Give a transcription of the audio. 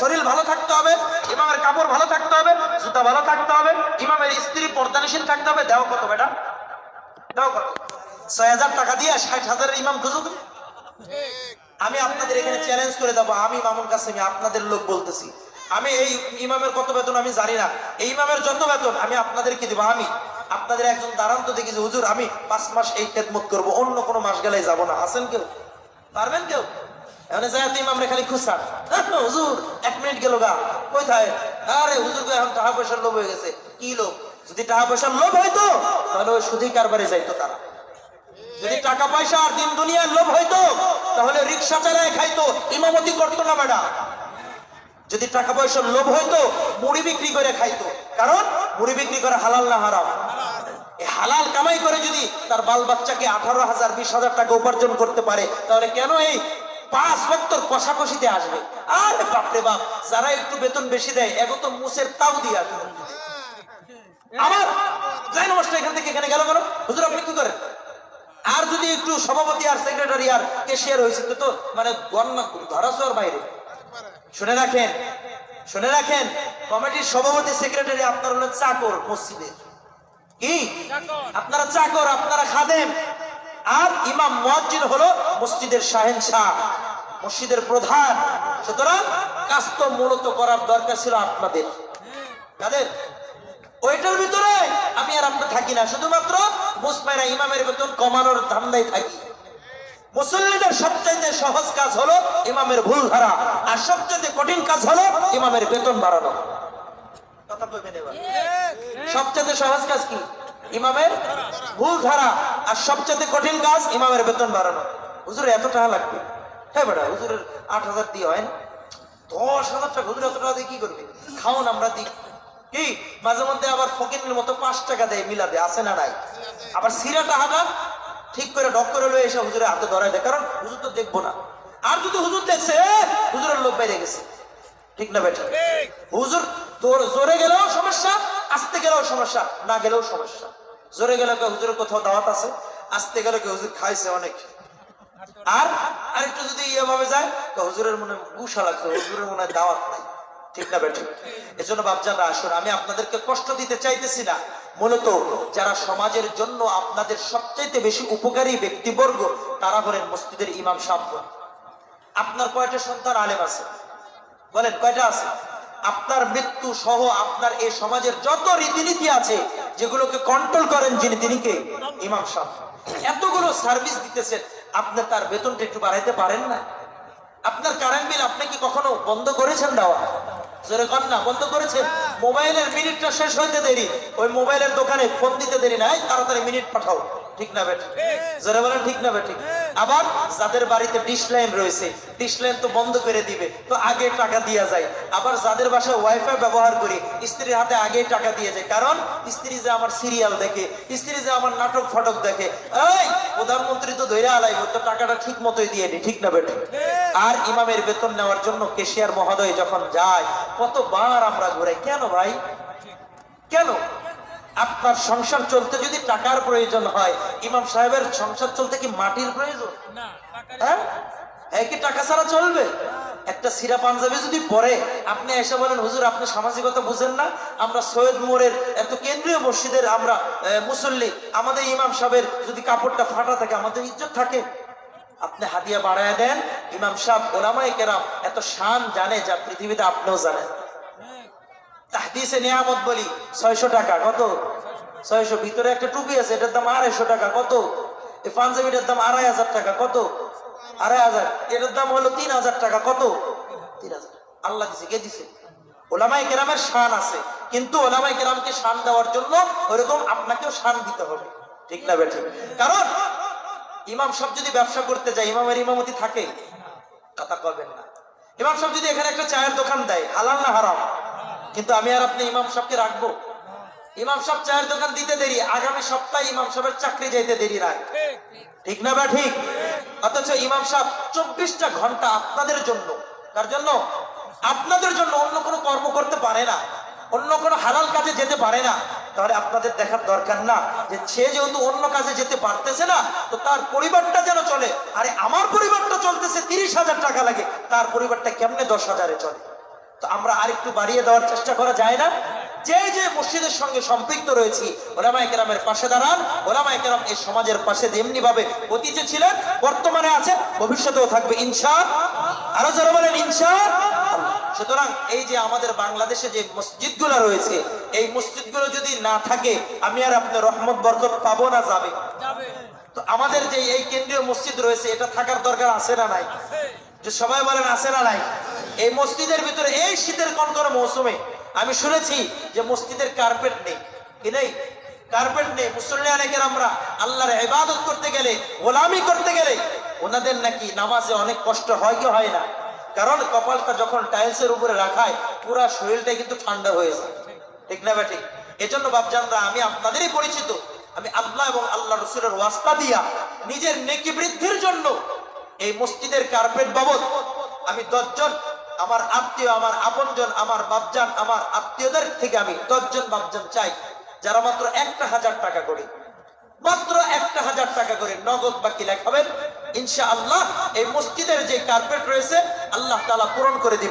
শরীর ভালো থাকতে হবে, ইমামের কাপড় ভালো থাকতে হবে, জুতা ভালো থাকতে হবে, ইমামের স্ত্রী পর্দানিশীল থাকতে হবে। দাও কত বেটা, দাও কত? ৬,০০০ টাকা দিয়ে ৬০,০০০ ইমাম খুঁজো। আমি আপনাদের এখানে চ্যালেঞ্জ করে দেবো, আমি মামুন কাসেমি আপনাদের লোক বলতেছি, আমি এই ইমামের কত বেতন আমি জানি না, এই ইমামের যত বেতন আমি আপনাদেরকে দেবো। আমি আপনাদের একজন দাঁড়ান তো দেখি যে হুজুর আমি ৫ মাস এই খেদমত করবো, অন্য কোনো মাস গেলে যাবো না। আছেন কেউ? পারবেন কেউ? এখন যাই ইমামরে খালি খুঁজছান, হুজুর ১ মিনিট গেল গা কোথায়? আরে হুজুর এখন টাকা পয়সার লোভ হয়ে গেছে। কি লোভ? যদি টাকা পয়সার লোভ হইতো তাহলে ওই সুদী কারবারে যাইতো তারা। যদি টাকা পয়সা আর দিন দুনিয়ার লোভ হইতো তাহলে রিক্সা চালায় খাইতো, ইমামতি করতো না বেটা। যদি টাকা পয়সার লোভ হইতো মুড়ি বিক্রি করে খাইতো, কারণ মুড়ি বিক্রি করে হালাল না হারাম? এই হালাল কামাই করে যদি তার বাল বাচ্চাকে ১৮,০০০ ২০,০০০ টাকা উপার্জন করতে পারে, তাহলে কেন এই ৫ ওয়াক্তর কষাকষিতে আসবে? আরে বাপরে বাপ, যারা একটু বেতন বেশি দেয় এগো তো মুসের তাও দিয়ে আসবে। আমার যাই নমস্কার, এখান থেকে এখানে গেল কেন? হুজুর আপনি কি করেন? আর যদি একটু সভাপতি আর সেক্রেটারি আর ক্যাশিয়ার হয়েছে তো মানে গণনা ধরাছোঁয়ার বাইরে। শুনে রাখেন, শুনে রাখেন, কমিটির সভাপতি সেক্রেটারি আপনার হলেন চাকর মসজিদের। কি আপনারা চাকর, আপনারা খাদেম। আর ইমাম মুয়াজ্জিন হলো মসজিদের শাহেনশাহ, মসজিদের প্রধান। সুতরাং কাজ তো মূলত করার দরকার ছিল আপনাদের। কাদের? ওইটার ভিতরে আমি আর আপনি থাকি না, শুধুমাত্র মুসমাইরা ইমামের বেতন কমানোর ধান্দায় থাকি। মুসল্লিদের সবচাইতে সহজ কাজ হলো ইমামের ভুল ধরা, আর সবচাইতে কঠিন কাজ হলো ইমামের বেতন বাড়ানো। কথা কইবেন এবার? সবচাইতে সহজ কাজ কি? ইমামের ভুল ধরা, আর সবচাইতে কঠিন কাজ ইমামের বেতন বাড়ানো। হুজুর এত টাকা লাগবে? হ্যাঁ বেটা, হুজুরের ৮,০০০ দিয়ে হয় না? ১০,০০০ টাকা হুজুর এত টাকা দিয়ে কি করবে? খাওন আমরা দিই। কি মাঝে মধ্যে আবার ফকিরের মতো ৫ টাকা দেয় মিলাদে, আছে না নাই? আবার সিরা টাকাটা ঠিক করে ডক করে লয়ে এসে হুজুরের হাতে ধরায় দেয়, কারণ হুজুর তো দেখবো না। আর যদি হুজুর দেখছে হুজুরের লোভ বাইরে গেছে। ঠিক না বেটা? হুজুর জোরে গেলেও সমস্যা, আসতে গেলেও সমস্যা, না গেলেও সমস্যা। জোরে গেলে হুজুরের কোথাও দাওয়াত আছে, আসতে গেলে হুজুর খাইছে অনেক। আর আরেকটু যদি এভাবে যায় হুজুরের মনে গুসা লাগছে, হুজুরের মনে হয় দাওয়াত নাই। ঠিক না বেঠিক? এজন্য বাপজানরা আসুন, আমি আপনাদেরকে কষ্ট দিতে চাইতেছি না। মূলত যারা সমাজের জন্য আপনাদের সবচাইতে বেশি উপকারী ব্যক্তিবর্গ তারা হলেন মসজিদের ইমাম সাহেব। আপনার কয়টা সন্তান আলেম আছে বলেন? কয়টা আছে? আপনার মৃত্যু সহ আপনার এই সমাজের যত রীতিনীতি আছে যেগুলোকে কন্ট্রোল করেন যিনি, তিনি কে? ইমাম সাহেব। এতগুলো সার্ভিস দিতেছেন, আপনি তার বেতনটা একটু বাড়াইতে পারেন না? আপনার কারেন্ট বিল আপনি কি কখনো বন্ধ করেছেন দেওয়া? জোরে কর না, বন্ধ করেছেন? মোবাইলের মিনিটটা শেষ হইতে দেরি, ওই মোবাইলের দোকানে ফোন দিতে দেরি নাই, তাড়াতাড়ি মিনিট পাঠাও। ঠিক না বেঠিক? জোরে বলেন ঠিক না বেঠিক? আবার যাদের বাড়িতে ডিশ লাইন রয়েছে, ডিশ লাইন তো বন্ধ করে দিবে, তো আগে টাকা দিয়া যায়। আবার যাদের বাসায় ওয়াইফাই ব্যবহার করি, স্ত্রীর হাতে আগে টাকা দিয়ে যায়, কারণ স্ত্রী যে আমার সিরিয়াল দেখে, স্ত্রী যে আমার নাটক ফটক দেখে। এই প্রধানমন্ত্রী তো ধৈর্য আলাইব, তো টাকাটা ঠিক মতোই দিয়ে নি। ঠিক না বেঠিক? আর ইমামের বেতন নেওয়ার জন্য ক্যাশিয়ার মহোদয় যখন যায়, কতবার আমরা ঘুরে। কেন ভাই? কেন? আপনার সংসার চলতে যদি টাকার প্রয়োজন হয়, ইমাম সাহেবের সংসার চলতে কি মাটির প্রয়োজন? হ্যাঁ, কি টাকা ছাড়া চলবে? একটা সিরা পাঞ্জাবি যদি পরে আপনি এসে বলেন হুজুর আপনি সামাজিকতা বুঝেন না, আমরা সৈয়দ মোড়ের এত কেন্দ্রীয় মসজিদের আমরা মুসল্লি, আমাদের ইমাম সাহেবের যদি কাপড়টা ফাটা থাকে আমাদের ইজ্জত থাকে? আপনি হাদিয়া বাড়ায় দেন। ইমাম সাহেব ওলামায়ে কেরাম এত শান জানে যা পৃথিবীতে আপনিও জানেন। তাহদিসে নিয়ামত বলি ৬০০ টাকা। কত? ৬০০। ভিতরে একটা টুপি আছে, এটার দাম ২৫০ টাকা। কত? এই পাঞ্জাবিটার দাম ২৫০০ টাকা। কত? ২৫০০। এটার দাম হলো ৩০০০ টাকা। কত? ৩০০০। আল্লাহ দিছে, কে দিছে? ওলামায়ে কেরামের শান আছে, কিন্তু ওলামায়ে কেরামকে শান দেওয়ার জন্য ওরকম আপনাকেও শান দিতে হবে। ঠিক না বেঠিক? কারণ ইমাম সাহেব যদি ব্যবসা করতে যায়, ইমামের ইমামতি থাকে? কথা করবেন না। ইমাম সাহেব যদি এখানে একটা চায়ের দোকান দেয়, হালাল না হারাম? কিন্তু আমি আর আপনি ইমাম সাহেবকে রাখবো? ইমাম সাহেব চায়ের দোকান দিতে দেরি, আগামী সপ্তাহে ইমাম সাহেবের চাকরি যাইতে দেরি রাখ। ঠিক না বা ঠিক? অথচ ইমাম সাহেব ২৪টা ঘন্টা আপনাদের জন্য, তার জন্য আপনাদের জন্য অন্য কোনো কর্ম করতে পারে না, অন্য কোনো হালাল কাজে যেতে পারে না। তাহলে আপনাদের দেখার দরকার না যে সে যেহেতু অন্য কাজে যেতে পারতেছে না, তো তার পরিবারটা যেন চলে। আরে আমার পরিবারটা চলতেছে ৩০,০০০ টাকা লাগে, তার পরিবারটা কেমনে ১০,০০০-এ চলে? তো আমরা আরেকটু বাড়িয়ে দেওয়ার চেষ্টা করা যায় না? যে যে মসজিদের সঙ্গে সম্পৃক্ত রয়েছি, ওলামায়ে কেরামের পাশে দাঁড়ান। ওলামায়ে কেরাম এই সমাজের পাশে যেমনি ভাবে অতীতে ছিলেন, বর্তমানে আছে, ভবিষ্যতেও থাকবে ইনশাআল্লাহ। আরো যারা বলেন ইনশাআল্লাহ। সুতরাং এই যে আমাদের বাংলাদেশে যে মসজিদগুলো রয়েছে, এই মসজিদগুলো যদি না থাকে, আমি আর আপনি রহমত বরকত পাবো না? যাবে। তো আমাদের যে এই কেন্দ্রীয় মসজিদ রয়েছে, এটা থাকার দরকার আছে না নাই? যে সবাই বলেন আছে না নাই? এই মসজিদের ভিতরে এই শীতের কনকনে মৌসুমে আমি শুনেছি যে মসজিদের কার্পেট নেই। কি নেই? কার্পেট নেই। মুসল্লিয়ানে কেরামরা আল্লাহর ইবাদত করতে গেলে, গোলামি করতে গেলে ওনাদের নাকি নামাজে অনেক কষ্ট হয় কি হয় না? কারণ কপালটা যখন টাইলসের উপরে রাখায়, পুরা শরীরটাই কিন্তু ঠান্ডা হয়ে যায়। ঠিক না ভাই? ঠিক। এজন্য বাপজানরা, আমি আপনাদেরই পরিচিত, আমি আল্লাহ এবং আল্লাহ রসুলের ওয়াস্তা দিয়া নিজের নেকি বৃদ্ধির জন্য এই মসজিদের কার্পেট বাবদ আমি 10 জন আমার আত্মীয়, আমার আপনজন, আমার বাপজান, আমার আত্মীয়দের থেকে আমি 10 জন বাপজান চাই, যারা মাত্র 1,000 টাকা করে, মাত্র 1,000 টাকা করে নগদ বাকি লেখাবেন। ইনশাআল্লাহ এই মসজিদের যে কার্পেট রয়েছে, আল্লাহ তাআলা পূরণ করে দিবেন।